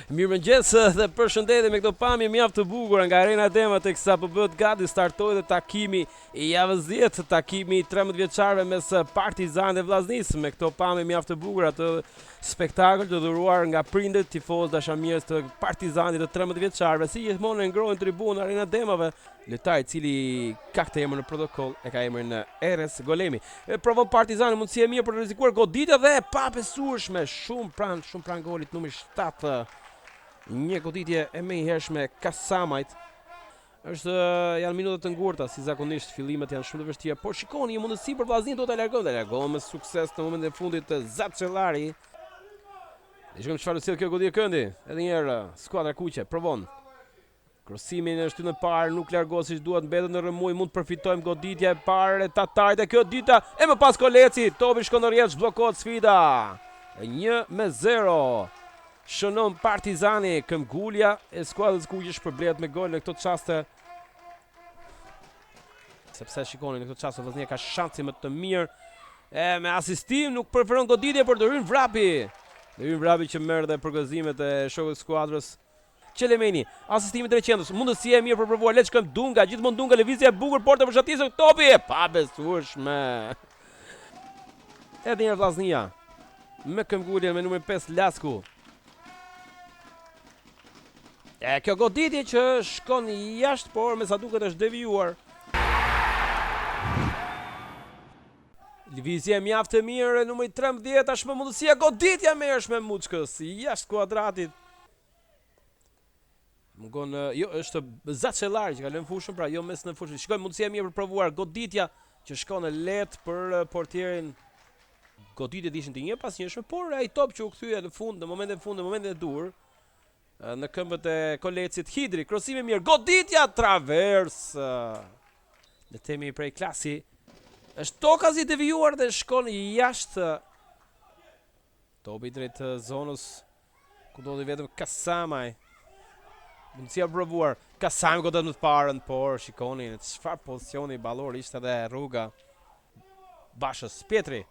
Mirëmëngjes dhe përshëndetje me këto pamje mjaft të bukura nga Arena Dema teksa po bëhet gati startoi dhe takimi I javës 10, takimi I 13 vjeçarëve mes Partizanit dhe Vllaznisë me këto pamje mjaft të bukura të spektakël të dhuruar nga prindërit tifozë dashamirës të Partizanit të 13 vjeçarëve, si gjithmonë e ngrohin tribunën Arena Demave. Lojtari I cili ka këtë emër në protokoll e ka emrin Eres Golemi. Provon Partizani mundësi e mirë për të rrezikuar goditja dhe pa besueshme shumë pranë golit numri 7. Një goditje e menjëhershme Kasamajt. Janë minutat të ngurta, si zakonisht fillimet janë shumë të vështira, por shikoni një mundësi për Vllaznin do ta largon me sukses në momentin e fundit të Zaçellari. Ne shikojmë çfarë sjell kjo goditje këndi. Edhe një herë skuadra kuqe provon. Krosimin në shtyrën e parë nuk largohet siç duhet, mbetet në rrëmuj, mund të përfitojmë goditja e parë e Tatarit e kjo dita e më pas Koleci, topi shkon në rrjet, zhbllokohet sfida. 1-0. Shënon Partizani, këmbgulja e skuadrës kuqe shpërblet me gol në këto çaste. Sepse shikoni në këto çaste Vllaznia ka shanse më të mirë. Me asistim nuk preferon goditje por të hyn Vrapi. Që merr dhe përgëzimet e shokut të skuadrës. Qelemeni, asistimi drejtqendrës, mundësia e mirë për provuar, le të shkojmë Dunga, gjithmonë Dunga lëvizje e bukur, porta përshtatësur, topi e pabesueshme. Edhe një Vllaznia me këmbguljen me numrin 5 Lasku. Kjo goditje që shkon jashtë, por me sa duket është devijuar. Lëvizje mjaft e mirë, numri 13, tashmë mundësia goditja merrshme Muçkës, jashtë kuadratit. Mungon, jo, është Zaçellari që ka lënë fushën, pra jo mes në fushën. Shikojmë mundësia e mirë për provuar goditja që shkon lehtë për portierin. Goditjet ishin të njëpasnjëshme, por ai top që u kthye në fund, në momentin e dur. Në këmbët e Kolecit Hidri, krosimi mirë, goditja travers. Le themi prej klasi. Është tokazi devijuar dhe shkon jashtë. Topi drejt zonës ku do të vetëm Kasamaj. Mundësia provuar. Kasamaj godet më të parën, por shikoni në çfarë pozicioni ballor ishte edhe rruga. Bashës Pietri.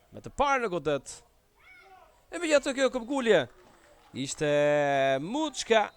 Me të parë në godet. E megjithatë kjo këmbgulje ishte Muçka